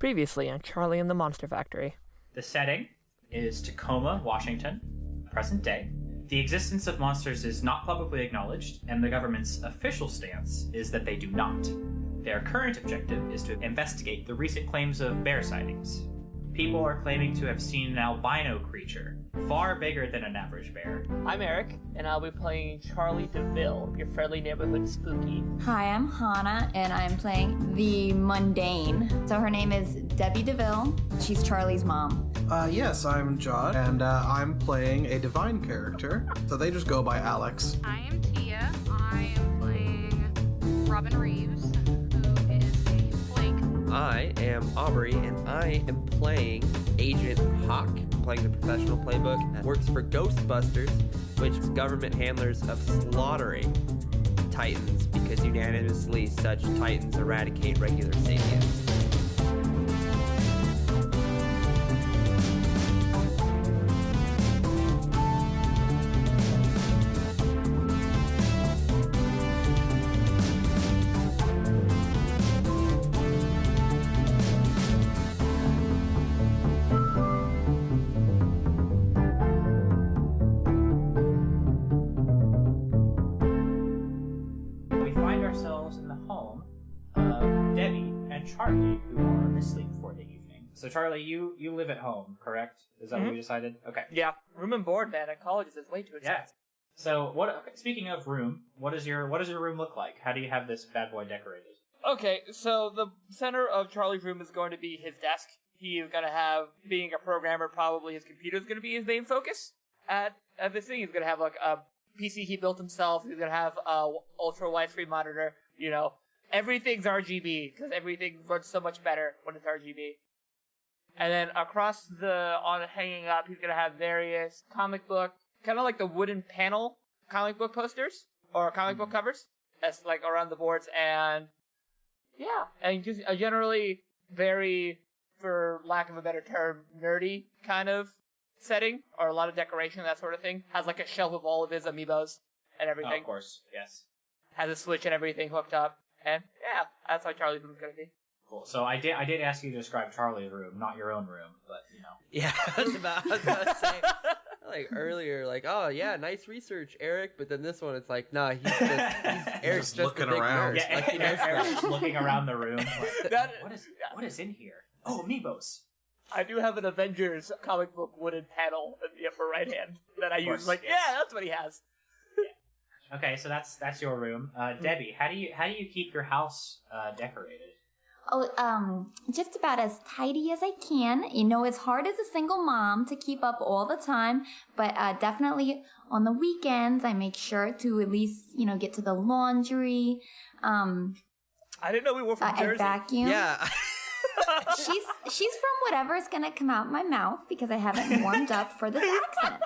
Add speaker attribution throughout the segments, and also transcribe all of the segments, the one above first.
Speaker 1: Previously on Charlie and the Monster Factory.
Speaker 2: The setting is Tacoma, Washington, present day. The existence of monsters is not publicly acknowledged, and the government's official stance is that they do not. Their current objective is to investigate the recent claims of bear sightings. People are claiming to have seen an albino creature, far bigger than an average bear.
Speaker 1: I'm Eric, and I'll be playing Charlie Deville, your friendly neighborhood spooky.
Speaker 3: Hi, I'm Hannah, and I'm playing the Mundane. So her name is Debbie Deville. She's Charlie's mom.
Speaker 4: Yes, I'm John, and I'm playing a divine character. So they just go by Alex.
Speaker 5: I am Teah. I am playing Robin Reeves, who is a Flake.
Speaker 6: I am Aubrey, and I am playing Agent Hawk, playing the professional playbook that works for Ghostbusters, which is government handlers of slaughtering titans, because unanimously such titans eradicate regular sapiens.
Speaker 2: Charlie, who are asleep for the evening. So Charlie, you live at home, correct? Is that what we decided? Okay.
Speaker 1: Yeah, room and board, man, at colleges is way too expensive.
Speaker 2: Yeah. So speaking of room, what does your room look like? How do you have this bad boy decorated?
Speaker 1: Okay, so the center of Charlie's room is going to be his desk. He is going to have, being a programmer, probably his computer is going to be his main focus at this thing. He's going to have like a PC he built himself. He's going to have a ultra widescreen monitor, you know. Everything's RGB, because everything runs so much better when it's RGB. And then across hanging up, he's going to have various comic book, kind of like the wooden panel comic book posters, or comic book covers, that's like around the boards, and yeah, and just a generally very, for lack of a better term, nerdy kind of setting, or a lot of decoration, that sort of thing. Has like a shelf of all of his amiibos and everything.
Speaker 2: Oh, of course, yes.
Speaker 1: Has a Switch and everything hooked up. And yeah, that's how Charlie's room's gonna be.
Speaker 2: Cool. So I did ask you to describe Charlie's room, not your own room, but you know.
Speaker 6: Yeah, I was about to say, like earlier, like, oh yeah, nice research, Eric. But then this one, it's like, nah, Eric's just
Speaker 4: looking
Speaker 6: a big
Speaker 4: around.
Speaker 6: nerd.
Speaker 2: Yeah,
Speaker 6: Like, he knows
Speaker 2: Eric's
Speaker 6: stuff.
Speaker 2: just looking around the room. Like,
Speaker 1: That-
Speaker 2: what is in here? Oh, amiibos.
Speaker 1: I do have an Avengers comic book wooden panel in the upper right hand that I use. Like, yeah, that's what he has.
Speaker 2: Okay, so that's your room. Debbie, how do you keep your house decorated?
Speaker 3: Oh, just about as tidy as I can. You know, it's hard as a single mom to keep up all the time, but definitely on the weekends, I make sure to at least, get to the laundry.
Speaker 1: I didn't know we were from Jersey.
Speaker 3: I vacuum.
Speaker 6: Yeah.
Speaker 3: She's from whatever's gonna come out my mouth because I haven't warmed up for this accent.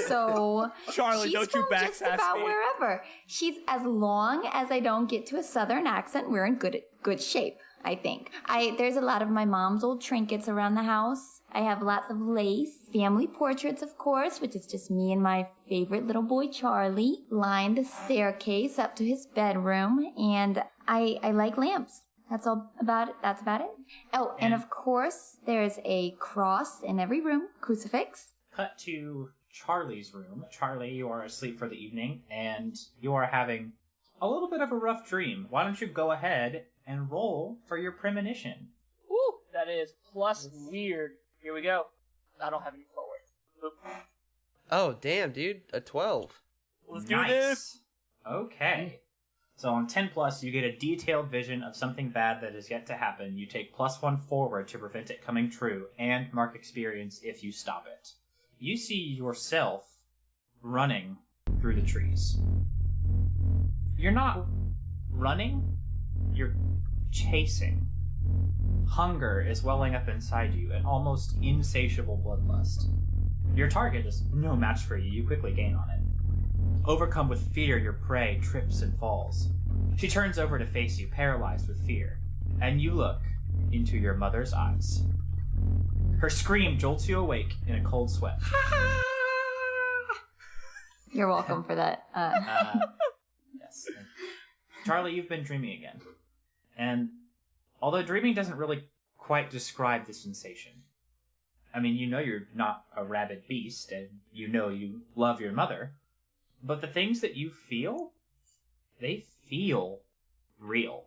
Speaker 3: So
Speaker 1: Charlie,
Speaker 3: she's
Speaker 1: don't you
Speaker 3: from just
Speaker 1: backsass
Speaker 3: about
Speaker 1: me.
Speaker 3: wherever. She's, as long as I don't get to a southern accent, we're in good shape, I think. There's a lot of my mom's old trinkets around the house. I have lots of lace, family portraits, of course, which is just me and my favorite little boy Charlie, line the staircase up to his bedroom, and I like lamps. That's about it. Oh, and of course, there's a cross in every room, crucifix.
Speaker 2: Cut to Charlie's room. Charlie, you are asleep for the evening, and you are having a little bit of a rough dream. Why don't you go ahead and roll for your premonition?
Speaker 1: Woo! That is plus weird. Here we go. I don't have any forward. Oop.
Speaker 6: Oh damn, dude, a 12.
Speaker 1: Let's do this.
Speaker 2: Okay. So on 10 plus, you get a detailed vision of something bad that is yet to happen. You take +1 forward to prevent it coming true, and mark experience if you stop it. You see yourself running through the trees. You're not running, you're chasing. Hunger is welling up inside you, an almost insatiable bloodlust. Your target is no match for you. You quickly gain on it. Overcome with fear, your prey trips and falls. She turns over to face you, paralyzed with fear, and you look into your mother's eyes. Her scream jolts you awake in a cold sweat.
Speaker 3: You're welcome for that.
Speaker 2: Yes. Charlie, you've been dreaming again. And although dreaming doesn't really quite describe the sensation. I mean, you know you're not a rabid beast, and you know you love your mother, but the things that you feel, they feel real.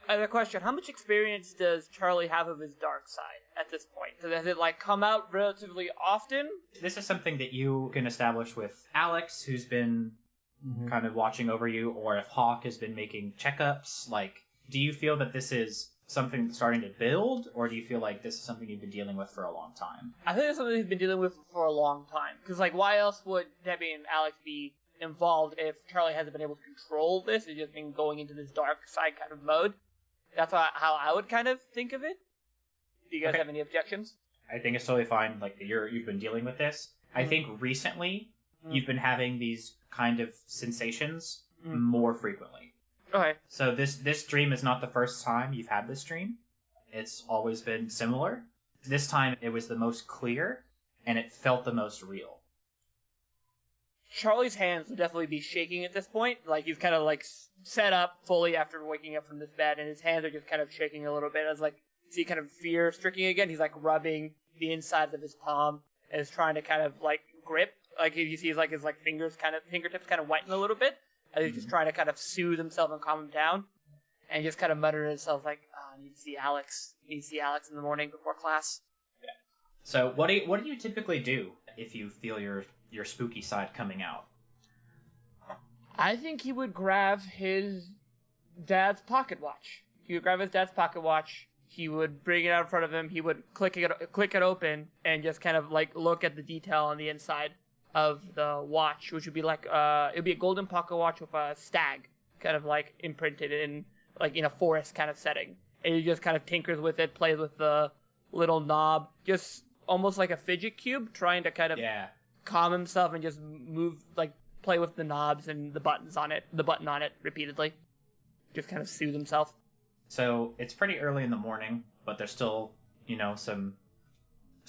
Speaker 1: I have a question. How much experience does Charlie have of his dark side at this point? Does it, like, come out relatively often?
Speaker 2: This is something that you can establish with Alex, who's been kind of watching over you, or if Hawk has been making checkups. Like, do you feel that this is something that's starting to build, or do you feel like this is something you've been dealing with for a long time?
Speaker 1: I think it's something he's been dealing with for a long time. Because, like, why else would Debbie and Alex be involved if Charlie hasn't been able to control this? He's just been going into this dark side kind of mode. That's how I would kind of think of it. Do you guys have any objections?
Speaker 2: I think it's totally fine. Like, you've been dealing with this. I think recently you've been having these kind of sensations more frequently.
Speaker 1: Okay.
Speaker 2: So this dream is not the first time you've had this dream. It's always been similar. This time it was the most clear, and it felt the most real.
Speaker 1: Charlie's hands would definitely be shaking at this point. Like, he's kind of, like, set up fully after waking up from this bed, and his hands are just kind of shaking a little bit as, like, see kind of fear-stricken again. He's, like, rubbing the insides of his palm and is trying to kind of, like, grip. Like, you see his, like, fingertips kind of whiten a little bit, and he's just trying to kind of soothe himself and calm him down, and just kind of mutter to himself, like, oh, I need to see Alex. I need to see Alex in the morning before class.
Speaker 2: Yeah. So what do you typically do if you feel your spooky side coming out?
Speaker 1: I think he would grab his dad's pocket watch. He would grab his dad's pocket watch. He would bring it out in front of him. He would click it open and just kind of like look at the detail on the inside of the watch, which would be like it would be a golden pocket watch with a stag kind of like imprinted in like in a forest kind of setting. And he just kind of tinkers with it, plays with the little knob, just almost like a fidget cube, trying to kind of calm himself and just move, like play with the knobs and the button on it repeatedly. Just kind of soothe himself.
Speaker 2: So it's pretty early in the morning, but there's still, some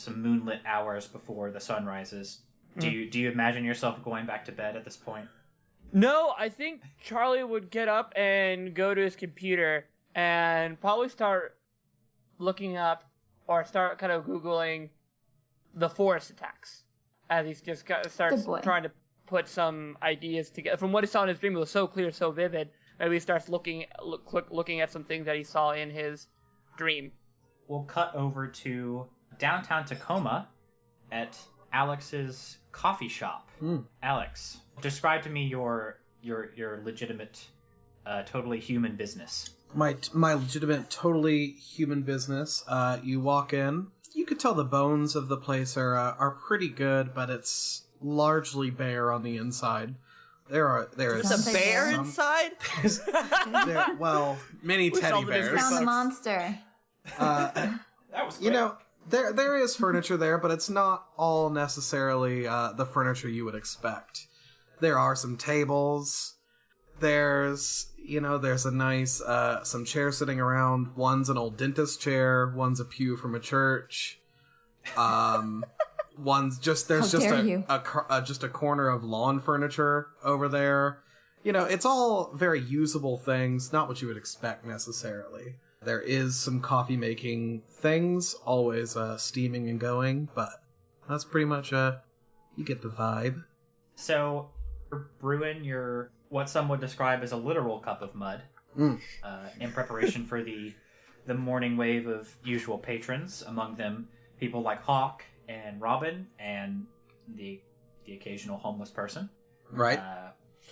Speaker 2: moonlit hours before the sun rises. Do you imagine yourself going back to bed at this point?
Speaker 1: No, I think Charlie would get up and go to his computer and probably start looking up or start kind of Googling the forest attacks. As he just starts trying to put some ideas together. From what he saw in his dream, it was so clear, so vivid. Maybe he starts looking at some things that he saw in his dream.
Speaker 2: We'll cut over to downtown Tacoma at Alex's coffee shop. Alex, describe to me your legitimate, totally human business.
Speaker 4: My legitimate, totally human business. You walk in. You could tell the bones of the place are pretty good, but it's largely bare on the inside. There is
Speaker 6: a bear inside?
Speaker 4: Many teddy bears.
Speaker 3: Found the monster.
Speaker 2: That was quick.
Speaker 4: There is furniture there, but it's not all necessarily the furniture you would expect. There are some tables. There's a nice some chairs sitting around. One's an old dentist chair. One's a pew from a church. One's just a corner of lawn furniture over there. It's all very usable things, not what you would expect necessarily. There is some coffee making things, always steaming and going, but that's pretty much you get the vibe.
Speaker 2: So, you're brewing what some would describe as a literal cup of mud in preparation for the morning wave of usual patrons, among them people like Hawk and Robin and the occasional homeless person.
Speaker 4: Right.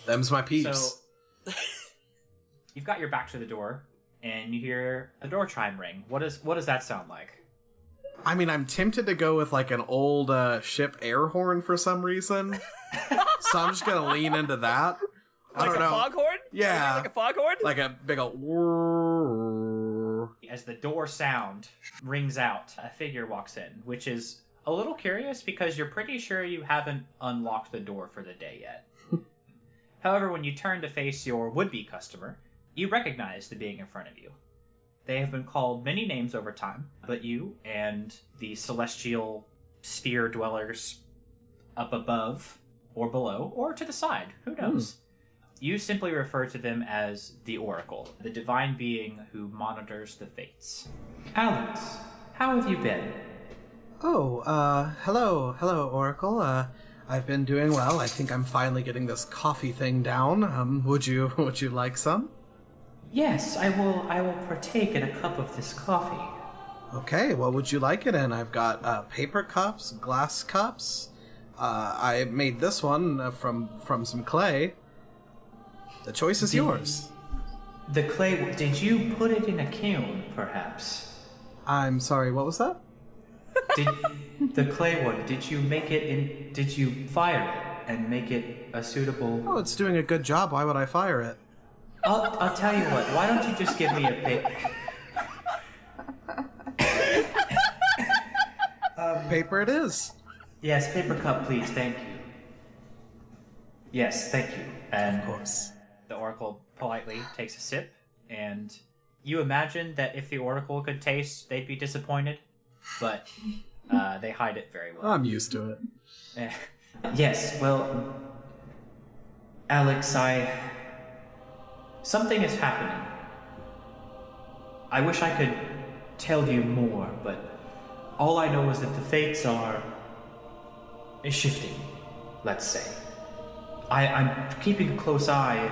Speaker 4: Them's my peeps.
Speaker 2: So, you've got your back to the door, and you hear a door chime ring. What does that sound like?
Speaker 4: I mean, I'm tempted to go with like an old ship air horn for some reason. So I'm just gonna lean into that. I don't know.
Speaker 1: Like a foghorn?
Speaker 4: Yeah.
Speaker 1: Like a foghorn?
Speaker 4: Like a big old...
Speaker 2: As the door sound rings out, a figure walks in, which is a little curious because you're pretty sure you haven't unlocked the door for the day yet. However, when you turn to face your would-be customer, you recognize the being in front of you. They have been called many names over time, but you and the celestial sphere dwellers up above or below or to the side, who knows, You simply refer to them as the Oracle, the divine being who monitors the fates. Alex, how have you been?
Speaker 4: Oh, hello, Oracle. I've been doing well. I think I'm finally getting this coffee thing down. Would you like some?
Speaker 2: Yes, I will partake in a cup of this coffee.
Speaker 4: Okay, what would you like it in? I've got paper cups, glass cups. I made this one from some clay. The choice is yours.
Speaker 2: The clay, did you put it in a kiln, perhaps?
Speaker 4: I'm sorry, what was that?
Speaker 2: The clay one, did you fire it and make it a suitable...
Speaker 4: Oh, it's doing a good job. Why would I fire it?
Speaker 2: I'll tell you what, why don't you just give me a paper...
Speaker 4: Paper it is.
Speaker 2: Yes, paper cup, please, thank you. Yes, thank you. And
Speaker 4: Of course.
Speaker 2: the Oracle politely takes a sip, and you imagine that if the Oracle could taste, they'd be disappointed, but they hide it very well.
Speaker 4: I'm used to it.
Speaker 2: Yes, well, Alex, something is happening. I wish I could tell you more, but all I know is that the fates is shifting, let's say. I'm keeping a close eye,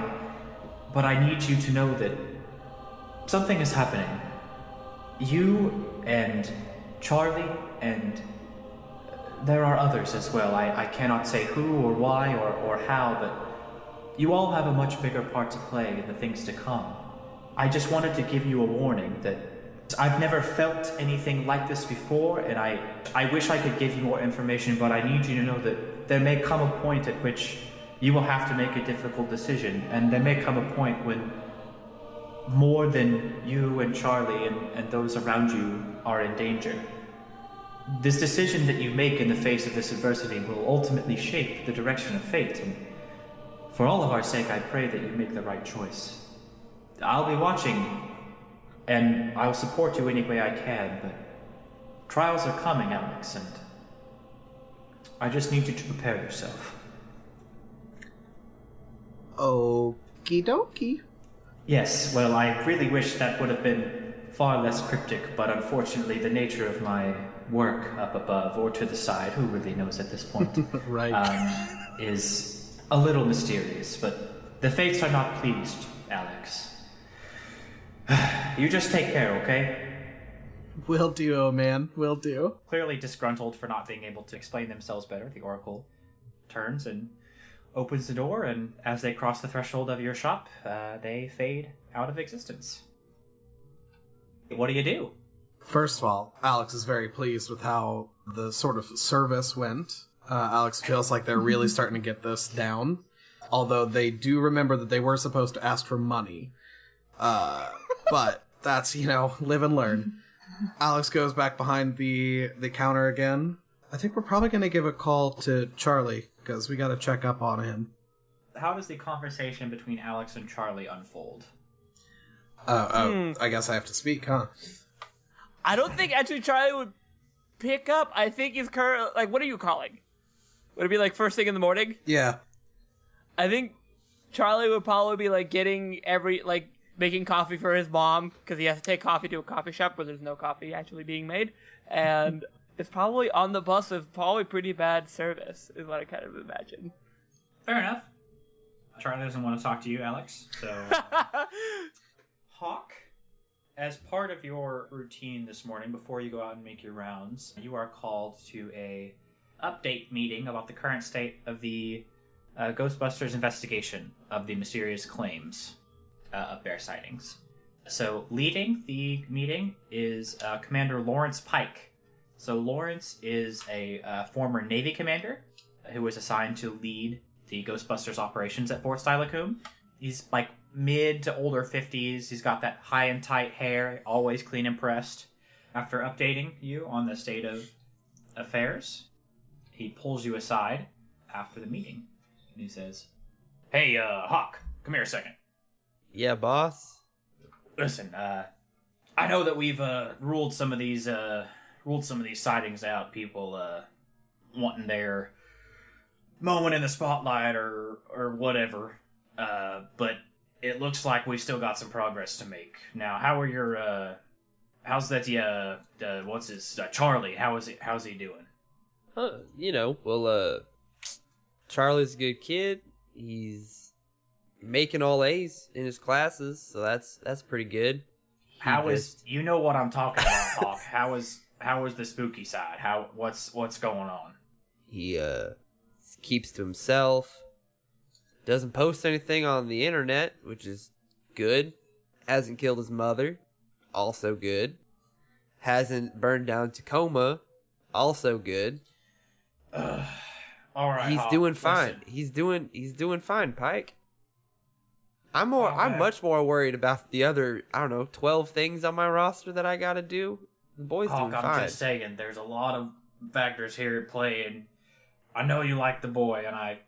Speaker 2: but I need you to know that something is happening. You and Charlie, and there are others as well. I cannot say who or why or how, but you all have a much bigger part to play in the things to come. I just wanted to give you a warning that I've never felt anything like this before, and I wish I could give you more information, but I need you to know that there may come a point at which you will have to make a difficult decision, and there may come a point when more than you and Charlie and those around you are in danger. This decision that you make in the face of this adversity will ultimately shape the direction of fate, and for all of our sake, I pray that you make the right choice. I'll be watching, and I'll support you any way I can, but trials are coming, Alex, and I just need you to prepare yourself.
Speaker 4: Okie dokie.
Speaker 2: Yes, well, I really wish that would have been far less cryptic, but unfortunately the nature of my work up above or to the side, who really knows at this point,
Speaker 4: Right.
Speaker 2: Is a little mysterious, but the fates are not pleased, Alex. You just take care, okay?
Speaker 4: Will do, oh man, will do.
Speaker 2: Clearly disgruntled for not being able to explain themselves better, the Oracle turns and opens the door, and as they cross the threshold of your shop, they fade out of existence. What do you do?
Speaker 4: First of all, Alex is very pleased with how the sort of service went. Alex feels like they're really starting to get this down, although they do remember that they were supposed to ask for money. But that's, live and learn. Alex goes back behind the counter again. I think we're probably going to give a call to Charlie, because we got to check up on him.
Speaker 2: How does the conversation between Alex and Charlie unfold?
Speaker 4: I guess I have to speak, huh?
Speaker 1: I don't think actually Charlie would pick up. I think he's currently, what are you calling? Would it be first thing in the morning?
Speaker 4: Yeah.
Speaker 1: I think Charlie would probably be getting making coffee for his mom, because he has to take coffee to a coffee shop where there's no coffee actually being made, and it's probably on the bus with probably pretty bad service, is what I kind of imagine.
Speaker 2: Fair enough. Charlie doesn't want to talk to you, Alex, so... Hawk, as part of your routine this morning, before you go out and make your rounds, you are called to a update meeting about the current state of the Ghostbusters investigation of the mysterious claims of bear sightings. So leading the meeting is Commander Lawrence Pike. So Lawrence is a former Navy commander who was assigned to lead the Ghostbusters operations at Fort Steilacoom. He's mid to older 50s. He's got that high and tight hair, always clean and pressed. After updating you on the state of affairs, he pulls you aside after the meeting, and he says, "Hey, Hawk, come here a second.
Speaker 6: Yeah, boss?
Speaker 2: Listen, I know that we've ruled some of these sightings out. People wanting their moment in the spotlight or whatever. but it looks like we've still got some progress to make. Now, how are your, how's that, what's his, Charlie, how's he doing?
Speaker 6: Charlie's a good kid. He's making all A's in his classes, so that's pretty good.
Speaker 2: You know what I'm talking about, Hawk. How is the spooky side? What's going on?
Speaker 6: He keeps to himself. Doesn't post anything on the internet, which is good. Hasn't killed his mother, also good. Hasn't burned down Tacoma, also good.
Speaker 2: All right,
Speaker 6: he's
Speaker 2: Hawk,
Speaker 6: doing fine.
Speaker 2: listen.
Speaker 6: He's doing fine, Pike. I'm much more worried about the other, 12 things on my roster that I gotta do. The boy's
Speaker 2: Hawk,
Speaker 6: doing fine.
Speaker 2: I'm just saying, there's a lot of factors here at play, and I know you like the boy, and I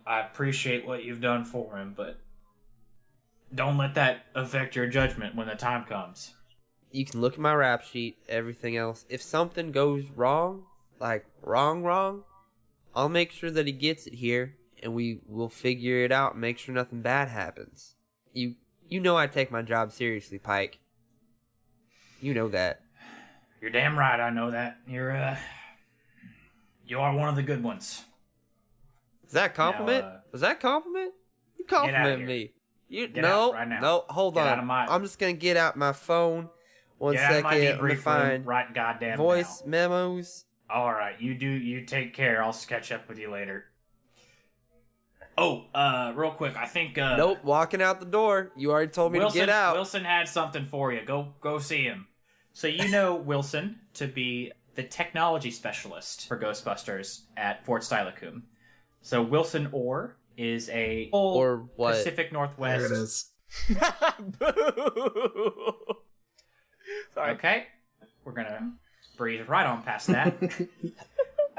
Speaker 2: appreciate what you've done for him, but don't let that affect your judgment when the time comes.
Speaker 6: You can look at my rap sheet, everything else. If something goes wrong, like wrong, I'll make sure that he gets it here, and we will figure it out and make sure nothing bad happens. You know I take my job seriously, Pike. You know that.
Speaker 2: You're damn right, I know that. You are one of the good ones.
Speaker 6: Is that a compliment? Was that a compliment? You complimented me.
Speaker 2: Get out right now.
Speaker 6: No, hold
Speaker 2: Get
Speaker 6: on.
Speaker 2: out of my-
Speaker 6: I'm just gonna get out my phone. One
Speaker 2: Get out of my
Speaker 6: second. I'm gonna
Speaker 2: debrief room
Speaker 6: find
Speaker 2: right goddamn
Speaker 6: voice
Speaker 2: now.
Speaker 6: memos.
Speaker 2: All right, you take care. I'll catch up with you later. Oh, real quick, I think
Speaker 6: Nope, walking out the door. You already told me to get out.
Speaker 2: Wilson had something for you. Go see him. So you know Wilson to be the technology specialist for Ghostbusters at Fort Steilacoom. So Wilson Orr is a full
Speaker 6: Or what?
Speaker 2: Pacific Northwest.
Speaker 4: There it is.
Speaker 1: Boo! Sorry.
Speaker 2: Okay, we're gonna breeze right on past that.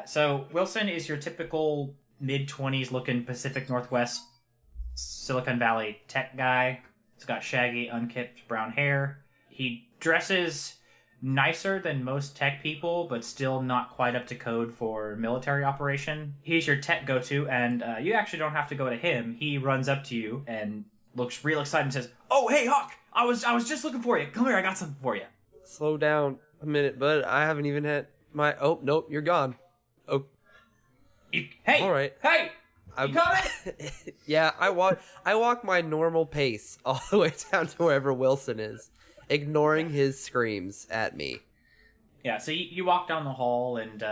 Speaker 2: So Wilson is your typical mid-20s looking Pacific Northwest Silicon Valley tech guy. He's got shaggy, unkempt brown hair. He dresses nicer than most tech people, but still not quite up to code for military operation. He's your tech go-to, and you actually don't have to go to him. He runs up to you and looks real excited and says, "Oh, hey, Hawk! I was just looking for you. Come here, I got something for you."
Speaker 6: Slow down a minute, bud. I haven't even had my... Oh, nope, you're gone. Oh,
Speaker 2: Hey!
Speaker 6: all right.
Speaker 2: Hey! You coming?
Speaker 6: Yeah, I walk my normal pace all the way down to wherever Wilson is, ignoring his screams at me.
Speaker 2: Yeah, so you walk down the hall and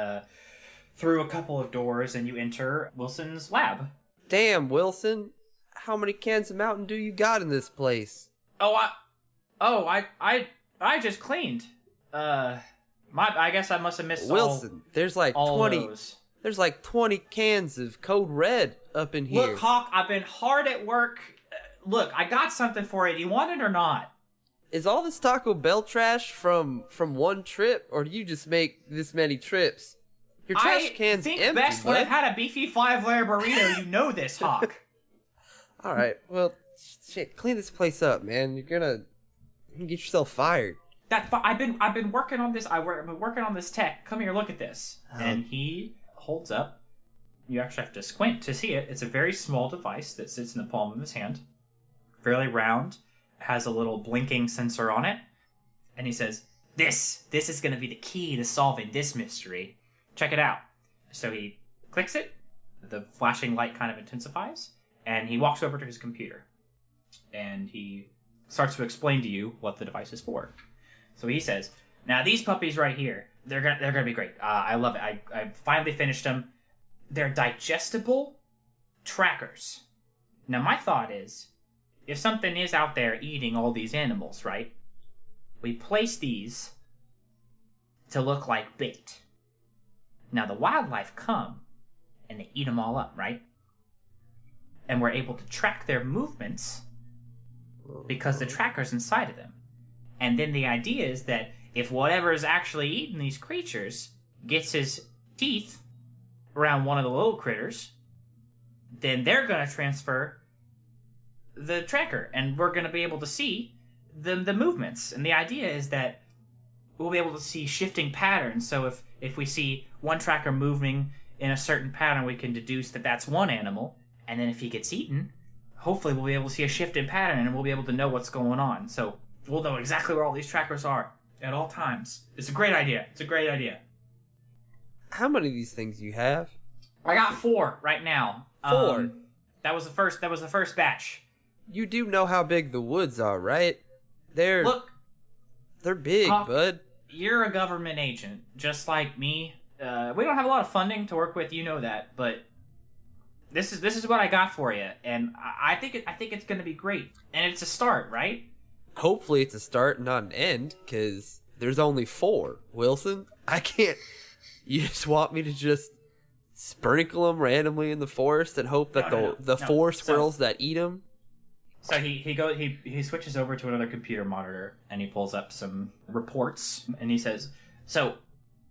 Speaker 2: through a couple of doors, and you enter Wilson's lab.
Speaker 6: Damn, Wilson. How many cans of Mountain Dew you got in this place?
Speaker 2: I just cleaned. I guess I must have missed
Speaker 6: Wilson, there's like
Speaker 2: all
Speaker 6: 20.
Speaker 2: those.
Speaker 6: There's like 20 cans of Code Red up in here.
Speaker 2: Look, Hawk, I've been hard at work. Look, I got something for you. Do you want it or not?
Speaker 6: Is all this Taco Bell trash from one trip, or do you just make this many trips? Your trash can's
Speaker 2: I think
Speaker 6: empty,
Speaker 2: best when
Speaker 6: bud.
Speaker 2: I've had a beefy 5-layer burrito. You know this, Hawk.
Speaker 6: All right, well, shit, clean this place up, man. You're gonna get yourself fired.
Speaker 2: I've been working on this. I've been working on this tech. Come here, look at this. And he holds up. You actually have to squint to see it. It's a very small device that sits in the palm of his hand. Fairly round. Has a little blinking sensor on it. And he says, This is going to be the key to solving this mystery. Check it out. So he clicks it. The flashing light kind of intensifies. And he walks over to his computer. And he starts to explain to you what the device is for. So he says, now these puppies right here, they're gonna be great. I love it. I finally finished them. They're digestible trackers. Now my thought is, if something is out there eating all these animals, right? We place these to look like bait. Now the wildlife come and they eat them all up, right? And we're able to track their movements because the tracker's inside of them. And then the idea is that if whatever is actually eating these creatures gets his teeth around one of the little critters, then they're going to transfer the tracker, and we're going to be able to see the movements. And the idea is that we'll be able to see shifting patterns. So if we see one tracker moving in a certain pattern, we can deduce that that's one animal. And then if he gets eaten, hopefully we'll be able to see a shift in pattern and we'll be able to know what's going on. So we'll know exactly where all these trackers are at all times. It's a great idea.
Speaker 6: How many of these things you have?
Speaker 2: I got 4 right now.
Speaker 6: 4?
Speaker 2: That was the first batch.
Speaker 6: You do know how big the woods are, right? They're big,
Speaker 2: Hawk,
Speaker 6: bud.
Speaker 2: You're a government agent, just like me. We don't have a lot of funding to work with, you know that, but this is what I got for you, and I think it's going to be great, and it's a start, right?
Speaker 6: Hopefully it's a start, not an end, because there's only 4. Wilson, I can't. You just want me to just sprinkle them randomly in the forest and hope that the 4 squirrels that eat them?
Speaker 2: So he switches over to another computer monitor and he pulls up some reports and he says, so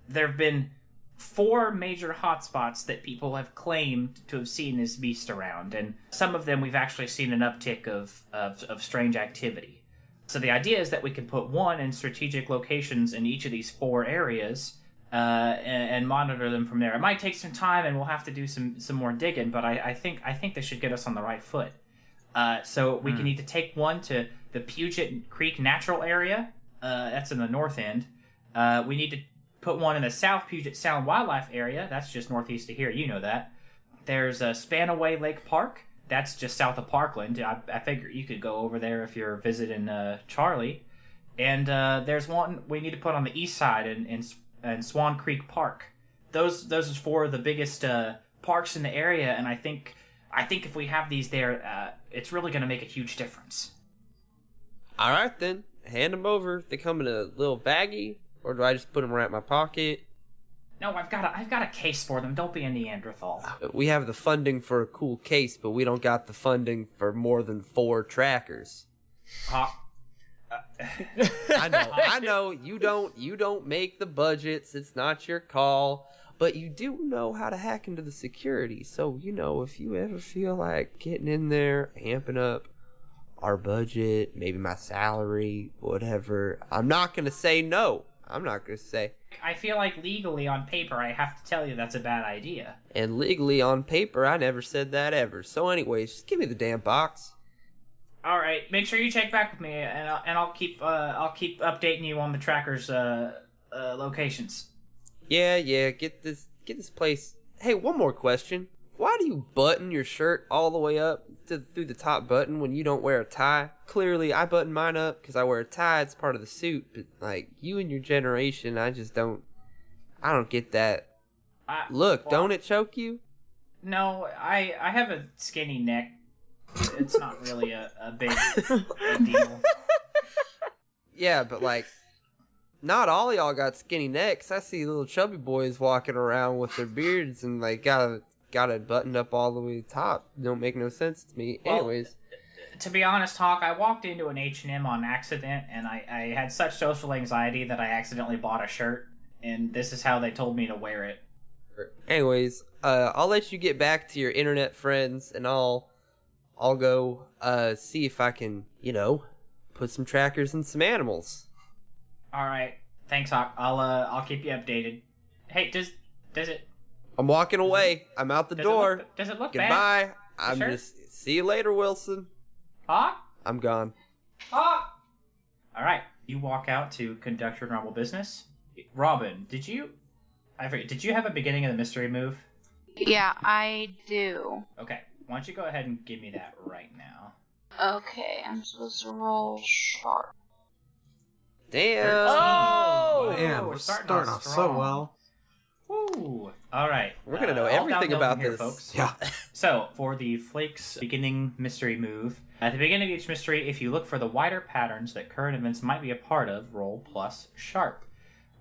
Speaker 2: there have been 4 major hotspots that people have claimed to have seen this beast around, and some of them we've actually seen an uptick of strange activity. So the idea is that we can put 1 in strategic locations in each of these 4 areas and monitor them from there. It might take some time and we'll have to do some more digging, but I think this should get us on the right foot. So we can need to take 1 to the Puget Creek Natural Area. That's in the north end. We need to put 1 in the South Puget Sound Wildlife Area. That's just northeast of here. You know that. There's Spanaway Lake Park. That's just south of Parkland. I figure you could go over there if you're visiting Charlie. And there's 1 we need to put on the east side in Swan Creek Park. Those are 4 of the biggest parks in the area, and I think if we have these there, it's really going to make a huge difference.
Speaker 6: All right, then. Hand them over. They come in a little baggie, or do I just put them right in my pocket?
Speaker 2: No, I've got a case for them. Don't be a Neanderthal.
Speaker 6: We have the funding for a cool case, but we don't got the funding for more than 4 trackers. I know. You don't make the budgets. It's not your call. But you do know how to hack into the security. So, if you ever feel like getting in there, amping up our budget, maybe my salary, whatever, I'm not going to say no. I'm not going to say.
Speaker 2: I feel like legally on paper, I have to tell you that's a bad idea.
Speaker 6: And legally on paper, I never said that ever. So anyways, just give me the damn box.
Speaker 2: All right, make sure you check back with me, and I'll keep updating you on the trackers' locations.
Speaker 6: Yeah, get this place. Hey, one more question. Why do you button your shirt all the way up through the top button when you don't wear a tie? Clearly, I button mine up because I wear a tie. It's part of the suit. But, like, you and your generation, I don't get that. Don't it choke you?
Speaker 2: No, I have a skinny neck. It's not really a big deal.
Speaker 6: Yeah, but, like, not all of y'all got skinny necks. I see little chubby boys walking around with their beards and, like, got it buttoned up all the way to the top. Don't make no sense to me.
Speaker 2: Well,
Speaker 6: anyways,
Speaker 2: to be honest, Hawk, I walked into an H&M on accident, and I had such social anxiety that I accidentally bought a shirt, and this is how they told me to wear it.
Speaker 6: Anyways, I'll let you get back to your internet friends, and I'll go see if I can, put some trackers in some animals.
Speaker 2: All right, thanks, Hawk. I'll keep you updated. Hey, does it?
Speaker 6: I'm walking away. I'm out the door.
Speaker 2: Does it look
Speaker 6: Goodbye.
Speaker 2: bad?
Speaker 6: I'm just. See you later, Wilson.
Speaker 2: Hawk?
Speaker 6: I'm gone.
Speaker 2: Hawk! All right, you walk out to conduct your normal business. Robin, did you have a beginning of the mystery move?
Speaker 5: Yeah, I do.
Speaker 2: Okay, why don't you go ahead and give me that right now?
Speaker 5: Okay, I'm supposed to roll sharp.
Speaker 6: Damn.
Speaker 2: Oh!
Speaker 4: Man, we're starting off so well.
Speaker 2: Woo! All right.
Speaker 6: We're going to know everything about
Speaker 2: here,
Speaker 6: this.
Speaker 2: folks.
Speaker 4: Yeah.
Speaker 2: So, for the Flake's beginning mystery move, at the beginning of each mystery, if you look for the wider patterns that current events might be a part of, roll plus sharp.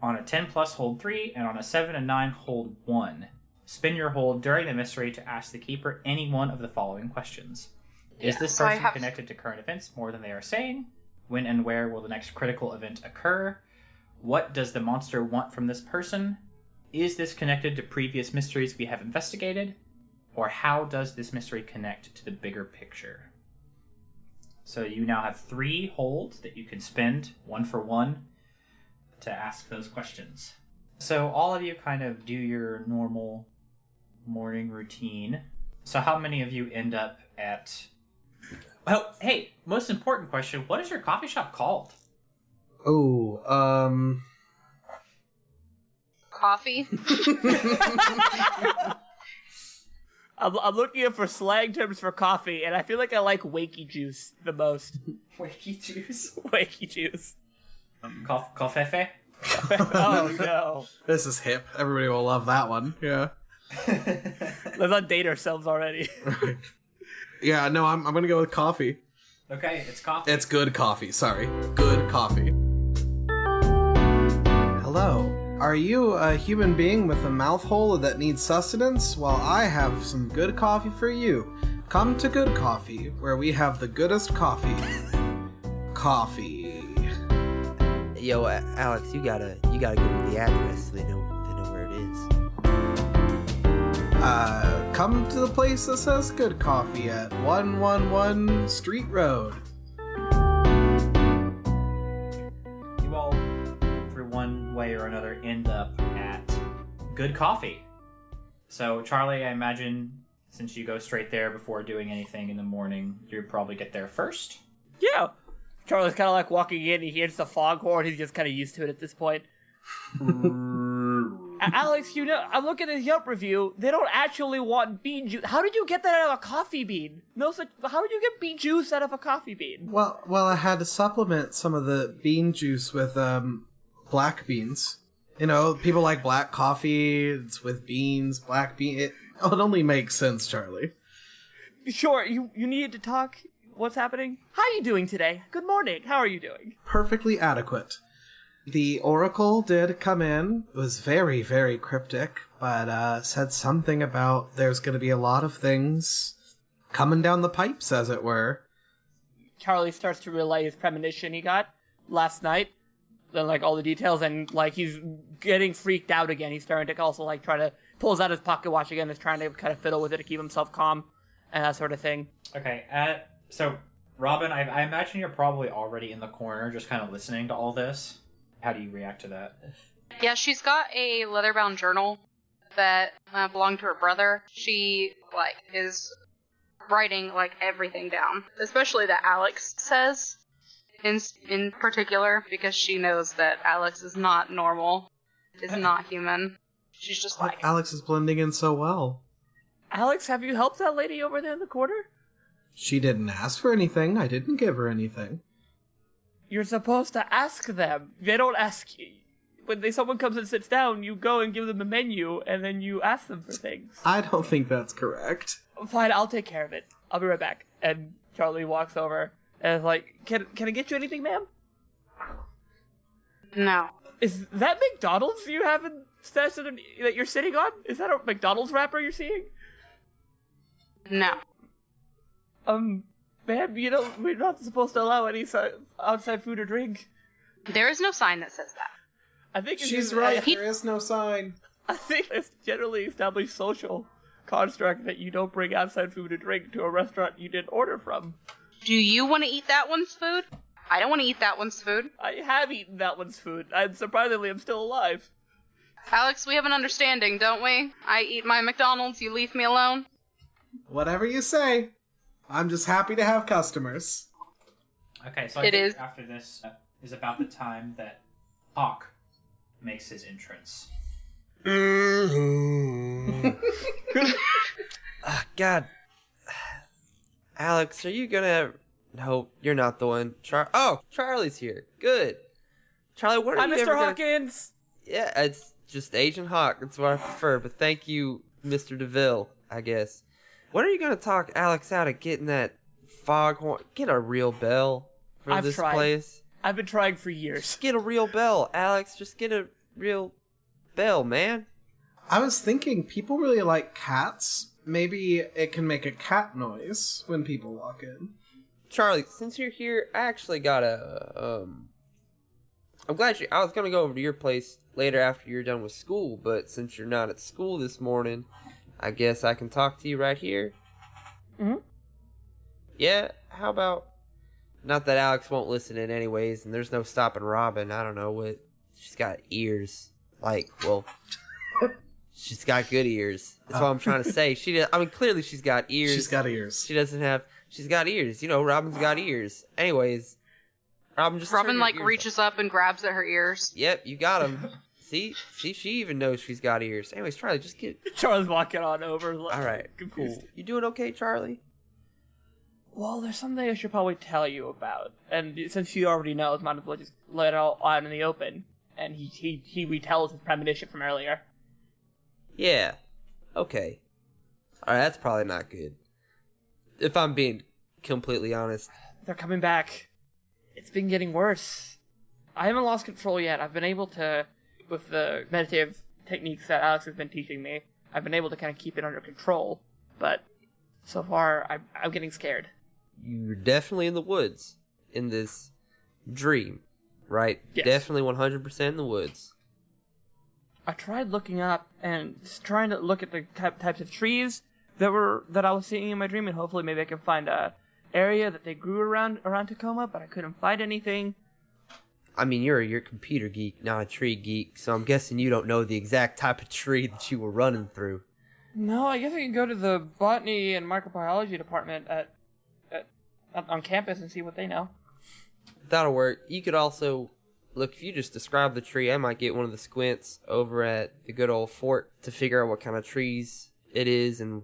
Speaker 2: On a 10 plus, hold 3, and on a 7 and 9, hold 1. Spin your hold during the mystery to ask the keeper any one of the following questions. Is this person connected to current events more than they are saying? When and where will the next critical event occur? What does the monster want from this person? Is this connected to previous mysteries we have investigated? Or how does this mystery connect to the bigger picture? So you now have 3 holds that you can spend, 1 for 1, to ask those questions. So all of you kind of do your normal morning routine. So how many of you end up at Oh, hey, most important question. What is your coffee shop called?
Speaker 4: Oh,
Speaker 5: Coffee.
Speaker 1: I'm looking up for slang terms for coffee, and I feel like I like wakey juice the most.
Speaker 2: Wakey juice?
Speaker 1: Wakey juice.
Speaker 2: Coffee?
Speaker 1: Oh, no.
Speaker 4: This is hip. Everybody will love that one. Yeah.
Speaker 1: Let's not date ourselves already.
Speaker 4: Right. Yeah, no, I'm gonna go with coffee.
Speaker 2: Okay, it's coffee.
Speaker 4: It's good coffee, sorry. Good coffee. Hello. Are you a human being with a mouth hole that needs sustenance? Well, I have some good coffee for you. Come to Good Coffee, where we have the goodest coffee. Coffee.
Speaker 6: Yo, Alex, you gotta give them the address so they know where it is.
Speaker 4: Come to the place that says Good Coffee at 111 Street Road.
Speaker 2: You all, through one way or another, end up at Good Coffee. So, Charlie, I imagine, since you go straight there before doing anything in the morning, you'll probably get there first?
Speaker 1: Yeah. Charlie's kind of like walking in, he hears the foghorn, he's just kind of used to it at this point. Alex, you know, I'm looking at his Yelp review, they don't actually want bean juice. How did you get that out of a coffee bean? No such. How did you get bean juice out of a coffee bean?
Speaker 4: Well, I had to supplement some of the bean juice with, black beans. You know, people like black coffee, it's with beans, black bean. It only makes sense, Charlie.
Speaker 1: Sure, you needed to talk. What's happening? How are you doing today? Good morning. How are you doing?
Speaker 4: Perfectly adequate. The Oracle did come in. It was very, very cryptic, but said something about there's going to be a lot of things coming down the pipes, as it were.
Speaker 1: Charlie starts to relay his premonition he got last night. Then, like, all the details, and, like, he's getting freaked out again. He's starting to also, like, try to... Pulls out his pocket watch again, is trying to kind of fiddle with it to keep himself calm, and that sort of thing.
Speaker 2: Okay, so, Robin, I imagine you're probably already in the corner, just kind of listening to all this. How do you react to that?
Speaker 5: Yeah, she's got a leather-bound journal that belonged to her brother. She, like, is writing, like, everything down. Especially that Alex says, in particular, because she knows that Alex is not normal, is not human. She's just like...
Speaker 4: Alex is blending in so well.
Speaker 1: Alex, have you helped that lady over there in the corner?
Speaker 4: She didn't ask for anything. I didn't give her anything.
Speaker 1: You're supposed to ask them. They don't ask you. When someone comes and sits down, you go and give them a menu, and then you ask them for things.
Speaker 4: I don't think that's correct.
Speaker 1: Fine, I'll take care of it. I'll be right back. And Charlie walks over and is like, Can I get you anything, ma'am?
Speaker 5: No.
Speaker 1: Is that McDonald's you have in station that you're sitting on? Is that a McDonald's wrapper you're seeing?
Speaker 5: No.
Speaker 1: Ma'am, you know, we're not supposed to allow any outside food or drink.
Speaker 5: There is no sign that says that.
Speaker 1: I think
Speaker 4: She's right, there is no sign.
Speaker 1: I think it's generally established social construct that you don't bring outside food or drink to a restaurant you didn't order from.
Speaker 5: Do you want to eat that one's food? I don't want to eat that one's food.
Speaker 1: I have eaten that one's food, and surprisingly, I'm still alive.
Speaker 5: Alex, we have an understanding, don't we? I eat my McDonald's, you leave me alone?
Speaker 4: Whatever you say. I'm just happy to have customers.
Speaker 2: Okay, so I think after this is about the time that Hawk makes his entrance.
Speaker 6: God. Alex, are you gonna... No, you're not the one. Charlie's here. Good. Charlie, what are
Speaker 1: Hi,
Speaker 6: you
Speaker 1: Mr.
Speaker 6: ever
Speaker 1: Hawkins!
Speaker 6: Yeah, it's just Agent Hawk. That's what I prefer. But thank you, Mr. Deville, I guess. When are you going to talk Alex out of getting that foghorn? Get a real bell for this place.
Speaker 1: I've been trying for years.
Speaker 6: Just get a real bell, Alex. Just get a real bell, man.
Speaker 4: I was thinking people really like cats. Maybe it can make a cat noise when people walk in.
Speaker 6: Charlie, since you're here, I actually got I'm glad I was going to go over to your place later after you're done with school, but since you're not at school this morning, I guess I can talk to you right here.
Speaker 1: Mm-hmm.
Speaker 6: Yeah, how about... Not that Alex won't listen in anyways, and there's no stopping Robin. I don't know what... She's got ears. She's got good ears. That's what I'm trying to say. Clearly she's got ears.
Speaker 4: She's got ears.
Speaker 6: She doesn't have She's got ears. You know, Robin's got ears. Anyways, Robin
Speaker 5: reaches up and grabs at her ears.
Speaker 6: Yep, you got him. See, she even knows she's got ears. Anyways, Charlie, just get...
Speaker 1: Charlie's walking on over.
Speaker 6: All right,
Speaker 1: confused.
Speaker 6: Cool. You doing okay, Charlie?
Speaker 1: Well, there's something I should probably tell you about. And since she already knows, might as well just let it all out in the open. And he retells his premonition from earlier.
Speaker 6: Yeah. Okay. Alright, that's probably not good. If I'm being completely honest.
Speaker 1: They're coming back. It's been getting worse. I haven't lost control yet. I've been able to, with the meditative techniques that Alex has been teaching me, I've been able to kind of keep it under control. But so far, I'm getting scared.
Speaker 6: You're definitely in the woods in this dream, right?
Speaker 1: Yes.
Speaker 6: Definitely 100% in the woods.
Speaker 1: I tried looking up and just trying to look at the types of trees that I was seeing in my dream, and hopefully maybe I can find a area that they grew around Tacoma, but I couldn't find anything.
Speaker 6: I mean, you're a computer geek, not a tree geek, so I'm guessing you don't know the exact type of tree that you were running through.
Speaker 1: No, I guess I can go to the botany and microbiology department on campus and see what they know.
Speaker 6: That'll work. You could also... Look, if you just describe the tree, I might get one of the squints over at the good old fort to figure out what kind of trees it is, and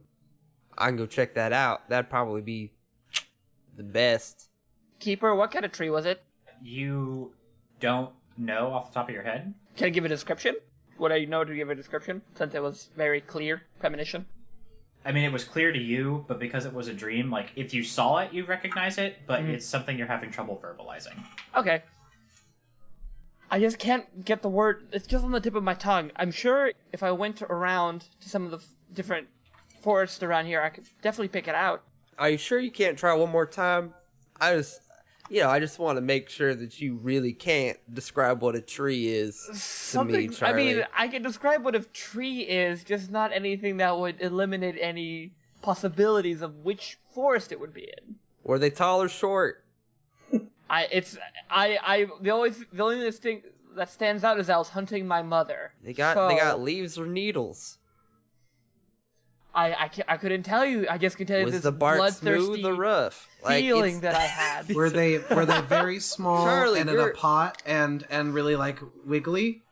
Speaker 6: I can go check that out. That'd probably be the best.
Speaker 1: Keeper, what kind of tree was it?
Speaker 2: You don't know off the top of your head?
Speaker 1: Can I give a description? Would I know to give a description, since it was very clear premonition?
Speaker 2: I mean, it was clear to you, but because it was a dream, like, if you saw it, you recognize it, but it's something you're having trouble verbalizing.
Speaker 1: Okay. I just can't get the word. It's just on the tip of my tongue. I'm sure if I went around to some of the different forests around here, I could definitely pick it out.
Speaker 6: Are you sure you can't try one more time? I just want to make sure that you really can't describe what a tree is to me, Charlie.
Speaker 1: I mean, I can describe what a tree is, just not anything that would eliminate any possibilities of which forest it would be in.
Speaker 6: Were they tall or short?
Speaker 1: The only thing that stands out is I was hunting my mother.
Speaker 6: They got leaves or needles.
Speaker 1: I couldn't tell you. I just can tell you
Speaker 6: Was
Speaker 1: this
Speaker 6: the bark
Speaker 1: bloodthirsty
Speaker 6: smooth or rough?
Speaker 1: feeling that I had.
Speaker 4: Were they very small
Speaker 6: Charlie,
Speaker 4: and in a pot and really like wiggly?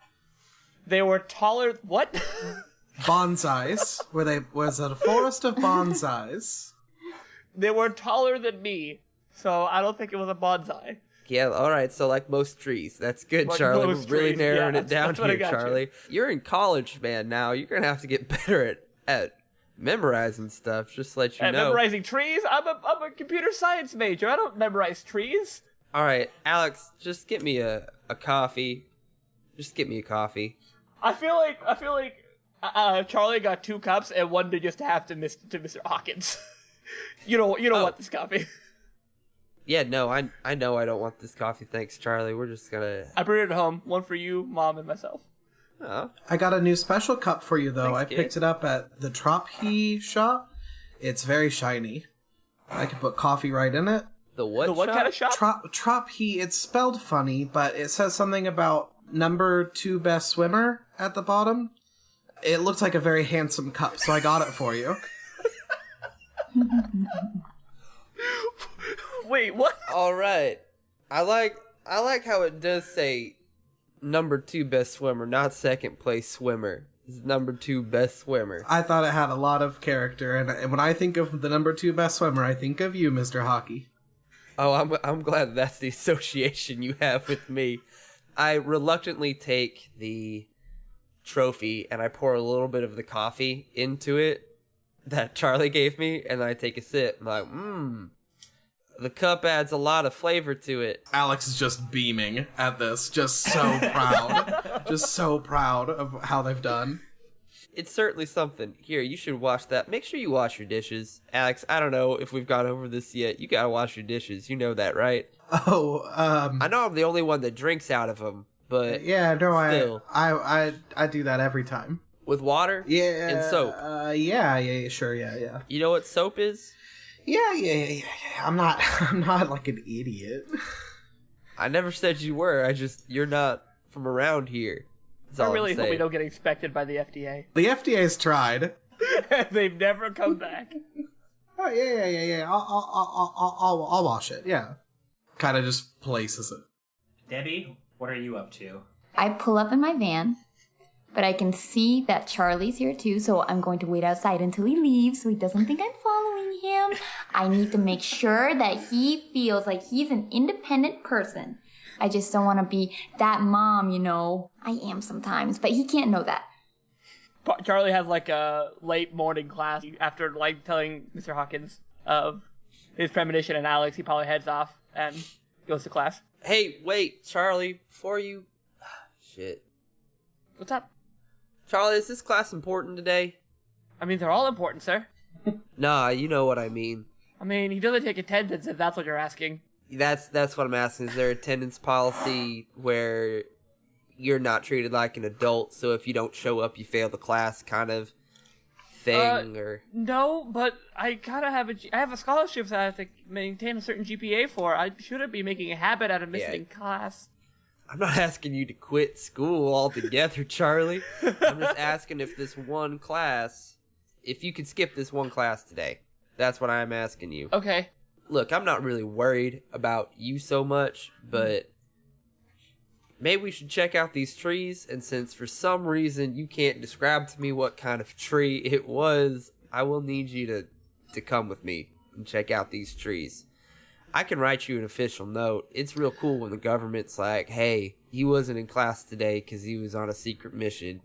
Speaker 1: They were taller. What?
Speaker 4: Bonsais. Was it a forest of bonsais?
Speaker 1: They were taller than me, so I don't think it was a bonsai.
Speaker 6: Yeah, alright, so like most trees. That's good,
Speaker 1: Like
Speaker 6: Charlie. We're
Speaker 1: most
Speaker 6: really
Speaker 1: trees,
Speaker 6: narrowing
Speaker 1: yeah,
Speaker 6: it down
Speaker 1: that's what I
Speaker 6: here,
Speaker 1: got you.
Speaker 6: Charlie. You're in college, man, now. You're gonna have to get better at memorizing stuff, just to let you know.
Speaker 1: Memorizing trees? I'm a computer science major. I don't memorize trees.
Speaker 6: Alright, Alex, just get me a coffee. Just get me a coffee.
Speaker 1: I feel like Charlie got 2 cups and one to just have to Mr. Hawkins. you don't want this coffee.
Speaker 6: Yeah, no, I know I don't want this coffee, thanks, Charlie. We're just gonna...
Speaker 1: I brewed it at home. One for you, Mom, and myself.
Speaker 6: Oh.
Speaker 4: I got a new special cup for you, though.
Speaker 6: Thanks,
Speaker 4: I picked it up at the Teah shop. It's very shiny. I can put coffee right in it.
Speaker 6: The what
Speaker 1: The what
Speaker 6: shop?
Speaker 1: kind of shop?
Speaker 4: Teah, it's spelled funny, but it says something about number 2 best swimmer at the bottom. It looks like a very handsome cup, so I got it for you.
Speaker 1: Wait, what?
Speaker 6: Alright. I like how it does say number 2 best swimmer, not second place swimmer. It's number 2 best swimmer.
Speaker 4: I thought it had a lot of character, and when I think of the number 2 best swimmer, I think of you, Mr. Hockey.
Speaker 6: Oh, I'm glad that's the association you have with me. I reluctantly take the trophy and I pour a little bit of the coffee into it that Charlie gave me, and I take a sip. I'm like, the cup adds a lot of flavor to it.
Speaker 4: Alex is just beaming at this, just so proud. Just so proud of how they've done.
Speaker 6: It's certainly something. Here, you should wash that. Make sure you wash your dishes. Alex, I don't know if we've gone over this yet. You gotta wash your dishes. You know that, right?
Speaker 4: Oh,
Speaker 6: I know I'm the only one that drinks out of them, but
Speaker 4: yeah, no,
Speaker 6: still.
Speaker 4: I do that every time.
Speaker 6: With water?
Speaker 4: Yeah.
Speaker 6: And soap?
Speaker 4: Yeah, sure, yeah.
Speaker 6: You know what soap is?
Speaker 4: Yeah. I'm not like an idiot.
Speaker 6: I never said you were. You're not from around here.
Speaker 1: I really hope we don't get inspected by the FDA.
Speaker 4: The FDA's tried.
Speaker 1: They've never come back.
Speaker 4: Oh, yeah. I'll wash it, yeah. Kind of just places it.
Speaker 2: Debbie, what are you up to?
Speaker 3: I pull up in my van, but I can see that Charlie's here too, so I'm going to wait outside until he leaves so he doesn't think I'm following him. I need to make sure that he feels like he's an independent person. I just don't want to be that mom, you know. I am sometimes, but he can't know that.
Speaker 1: Charlie has like a late morning class after like telling Mr. Hawkins of his premonition and Alex. He probably heads off and goes to class.
Speaker 6: Hey, wait, Charlie, before you... Shit.
Speaker 1: What's up?
Speaker 6: Charlie, is this class important today?
Speaker 1: I mean, they're all important, sir.
Speaker 6: Nah, you know what I mean.
Speaker 1: I mean, he doesn't take attendance if that's what you're asking.
Speaker 6: That's what I'm asking. Is there attendance policy where you're not treated like an adult, so if you don't show up, you fail the class kind of thing, or...
Speaker 1: No, but I kind of have a scholarship that I have to maintain a certain GPA for. I shouldn't be making a habit out of missing class.
Speaker 6: I'm not asking you to quit school altogether, Charlie. I'm just asking if this one class, if you could skip this one class today. That's what I'm asking you.
Speaker 1: Okay.
Speaker 6: Look, I'm not really worried about you so much, but maybe we should check out these trees, and since for some reason you can't describe to me what kind of tree it was, I will need you to come with me and check out these trees. I can write you an official note. It's real cool when the government's like, hey, he wasn't in class today because he was on a secret mission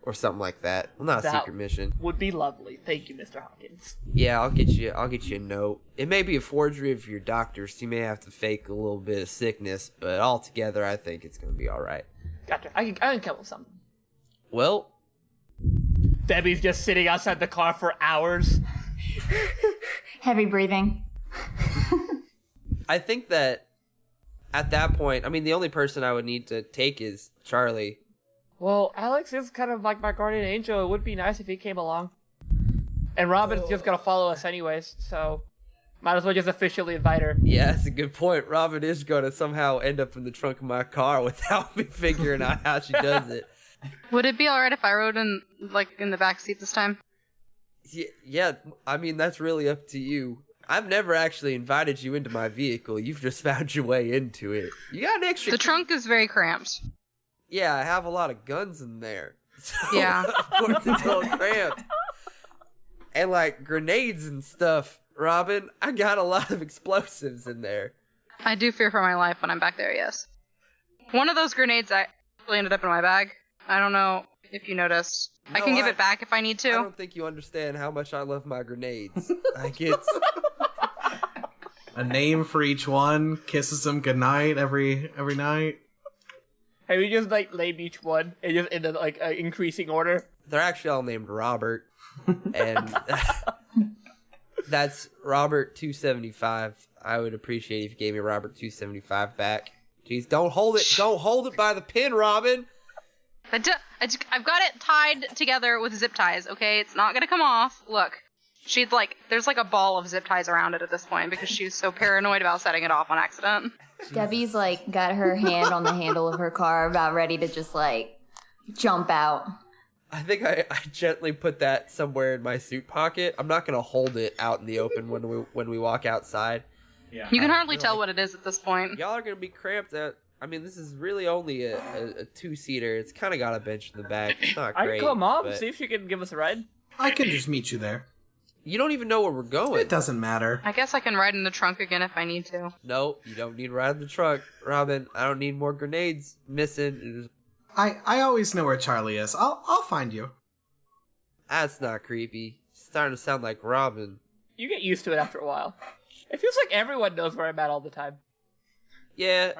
Speaker 6: or something like that. Well, not a secret mission.
Speaker 1: Would be lovely. Thank you, Mr. Hawkins.
Speaker 6: Yeah, I'll get you a note. It may be a forgery of your doctor, so you may have to fake a little bit of sickness, but altogether I think it's going to be all right.
Speaker 1: Gotcha. I can come with something.
Speaker 6: Well,
Speaker 1: Debbie's just sitting outside the car for hours.
Speaker 3: Heavy breathing.
Speaker 6: I think that at that point, I mean, the only person I would need to take is Charlie.
Speaker 1: Well, Alex is kind of like my guardian angel. It would be nice if he came along. And Robin's just going to follow us anyways, so might as well just officially invite her.
Speaker 6: Yeah, that's a good point. Robin is going to somehow end up in the trunk of my car without me figuring out how she does it.
Speaker 5: Would it be alright if I rode in the back seat this time?
Speaker 6: Yeah, I mean, that's really up to you. I've never actually invited you into my vehicle. You've just found your way into it. You got an extra...
Speaker 5: The trunk is very cramped.
Speaker 6: Yeah, I have a lot of guns in there. So,
Speaker 5: yeah.
Speaker 6: Of course it's all cramped. And, like, grenades and stuff. Robin, I got a lot of explosives in there.
Speaker 5: I do fear for my life when I'm back there, yes. One of those grenades actually ended up in my bag. I don't know if you noticed. No, I can give it back if I need to.
Speaker 6: I don't think you understand how much I love my grenades. Like, it's...
Speaker 4: A name for each one, kisses them goodnight every night.
Speaker 1: Hey, we just name each one and just in increasing order.
Speaker 6: They're actually all named Robert, and that's Robert 275. I would appreciate if you gave me Robert 275 back. Jeez, don't hold it by the pin, Robin.
Speaker 5: I've got it tied together with zip ties. Okay, it's not gonna come off. Look. There's a ball of zip ties around it at this point because she was so paranoid about setting it off on accident.
Speaker 3: Debbie's got her hand on the handle of her car, about ready to just jump out.
Speaker 6: I think I gently put that somewhere in my suit pocket. I'm not gonna hold it out in the open when we walk outside.
Speaker 2: Yeah.
Speaker 5: You can hardly tell what it is at this point.
Speaker 6: Y'all are gonna be cramped out. I mean, this is really only a two-seater. It's kind of got a bench in the back. It's not great.
Speaker 1: I can call Mom, see if she can give us a ride.
Speaker 4: I can just meet you there.
Speaker 6: You don't even know where we're going.
Speaker 4: It doesn't matter.
Speaker 5: I guess I can ride in the trunk again if I need to.
Speaker 6: No, you don't need to ride in the trunk. Robin, I don't need more grenades missing.
Speaker 4: I always know where Charlie is. I'll find you.
Speaker 6: That's not creepy. It's starting to sound like Robin.
Speaker 1: You get used to it after a while. It feels like everyone knows where I'm at all the time.
Speaker 6: Yeah,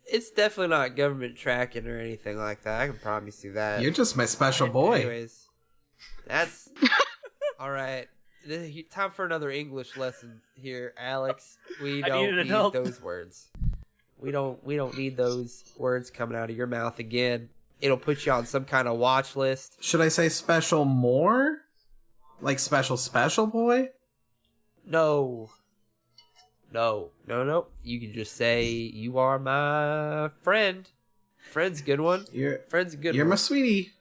Speaker 6: it's definitely not government tracking or anything like that. I can promise you that.
Speaker 4: You're just my special boy.
Speaker 6: Anyways, that's... Alright. Time for another English lesson here, Alex. We don't need those words. We don't need those words coming out of your mouth again. It'll put you on some kind of watch list.
Speaker 4: Should I say special more? Like special boy?
Speaker 6: No. You can just say you are my friend. Friend's a good one.
Speaker 4: You're my sweetie.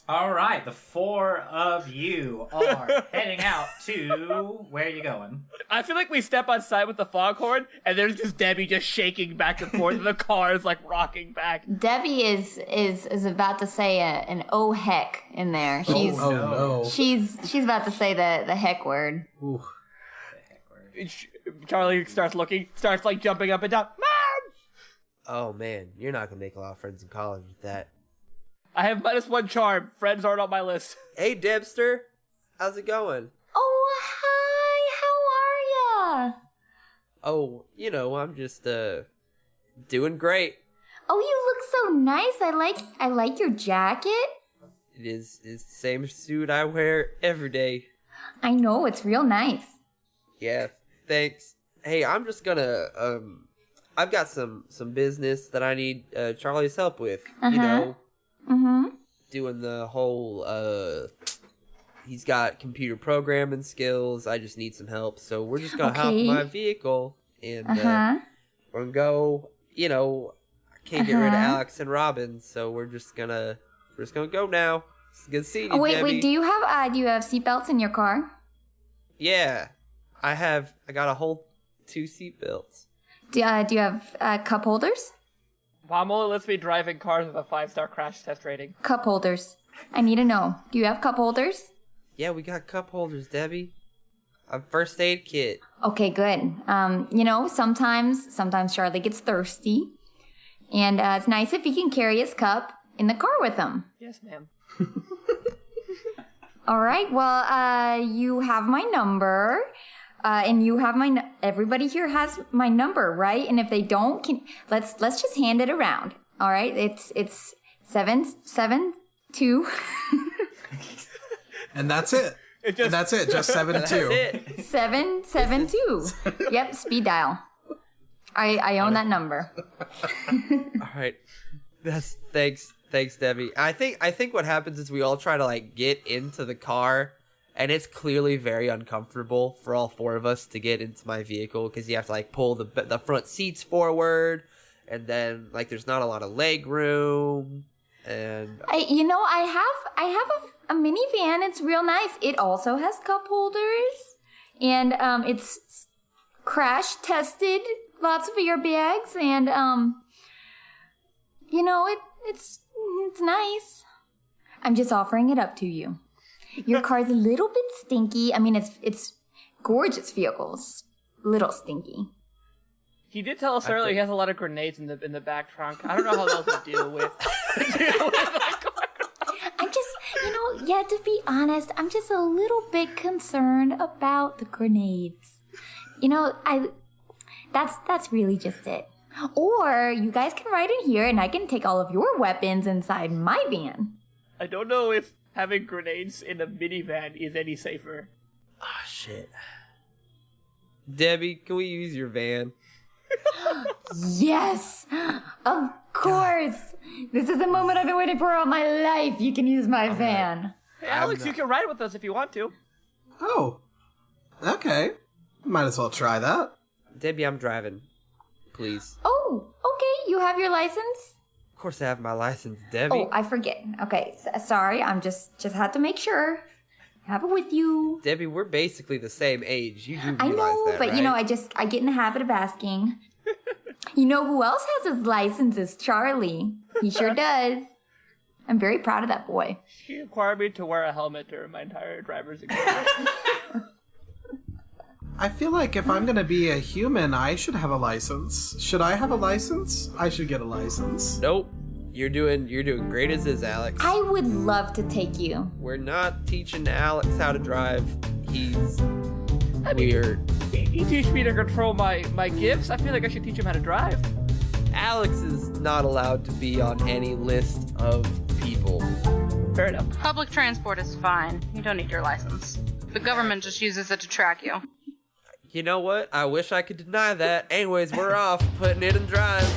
Speaker 2: All right, the four of you are heading out to... Where are you going?
Speaker 1: I feel like we step outside with the foghorn, and there's just Debbie just shaking back and forth, and the car is like rocking back.
Speaker 3: Debbie is about to say an oh heck in there.
Speaker 4: No.
Speaker 3: She's about to say the heck word.
Speaker 4: Ooh.
Speaker 1: Charlie starts like jumping up and down. Mom!
Speaker 6: Oh man, you're not gonna make a lot of friends in college with that.
Speaker 1: I have -1 charm. Friends aren't on my list.
Speaker 6: Hey Debster, how's it going?
Speaker 3: Oh, hi, how are ya?
Speaker 6: Oh, I'm just doing great.
Speaker 3: Oh, you look so nice. I like your jacket.
Speaker 6: It's the same suit I wear every day.
Speaker 3: I know, it's real nice.
Speaker 6: Yeah, thanks. Hey, I'm just gonna I've got some business that I need Charlie's help with. Doing the whole he's got computer programming skills. I just need some help. So we're just gonna hop in my vehicle and we're gonna go, I can't get rid of Alex and Robin, so we're just gonna go now. It's good seeing you,
Speaker 3: Oh wait,
Speaker 6: Debbie.
Speaker 3: do you have seatbelts in your car?
Speaker 6: Yeah. I got a whole 2 seatbelts.
Speaker 3: Do you have cup holders?
Speaker 1: Mom only lets me drive in cars with a 5-star crash test rating.
Speaker 3: Cup holders. I need to know. Do you have cup holders?
Speaker 6: Yeah, we got cup holders, Debbie. A first aid kit.
Speaker 3: Okay, good. Sometimes Charlie gets thirsty, and it's nice if he can carry his cup in the car with him.
Speaker 1: Yes, ma'am.
Speaker 3: All right. Well, you have my number. And you have everybody here has my number, right? And if they don't, let's just hand it around. All right? It's 772.
Speaker 4: And that's it. That's it. Just 72.
Speaker 6: That's it.
Speaker 3: 772. Yep, speed dial. I own that number.
Speaker 6: All right. Thanks, Debbie. I think what happens is we all try to get into the car. And it's clearly very uncomfortable for all 4 of us to get into my vehicle because you have to pull the front seats forward, and then there's not a lot of leg room. And
Speaker 3: I have a minivan. It's real nice. It also has cup holders, and it's crash tested. Lots of airbags, and it's nice. I'm just offering it up to you. Your car's a little bit stinky. I mean, it's gorgeous vehicles. Little stinky.
Speaker 1: He did tell us earlier he has a lot of grenades in the back trunk. I don't know how those would deal with.
Speaker 3: I'm just, to be honest, I'm just a little bit concerned about the grenades. That's really just it. Or you guys can ride in here and I can take all of your weapons inside my van.
Speaker 1: I don't know if having grenades in a minivan is any safer.
Speaker 6: Oh, shit. Debbie, can we use your van?
Speaker 3: Yes! Of course! This is the moment I've been waiting for all my life. You can use my van.
Speaker 1: Hey, Alex, you can ride with us if you want to.
Speaker 4: Oh. Okay. Might as well try that.
Speaker 6: Debbie, I'm driving. Please.
Speaker 3: Oh, okay. You have your license?
Speaker 6: Of course I have my license, Debbie.
Speaker 3: Oh, I forget. Okay, sorry. I'm just had to make sure. Have it with you.
Speaker 6: Debbie, we're basically the same age. You do realize
Speaker 3: I know,
Speaker 6: that,
Speaker 3: but
Speaker 6: right?
Speaker 3: I get in the habit of asking. You know who else has his license is Charlie. He sure does. I'm very proud of that boy.
Speaker 1: She required me to wear a helmet during my entire driver's experience.
Speaker 4: I feel like if I'm gonna be a human, I should have a license. Should I have a license? I should get a license.
Speaker 6: Nope. You're doing great as is, Alex.
Speaker 3: I would love to take you.
Speaker 6: We're not teaching Alex how to drive. He's weird.
Speaker 1: He teach me to control my gifts. I feel like I should teach him how to drive.
Speaker 6: Alex is not allowed to be on any list of people.
Speaker 1: Fair enough.
Speaker 5: Public transport is fine. You don't need your license. The government just uses it to track you.
Speaker 6: You know what? I wish I could deny that. Anyways, we're off. Putting it in drive.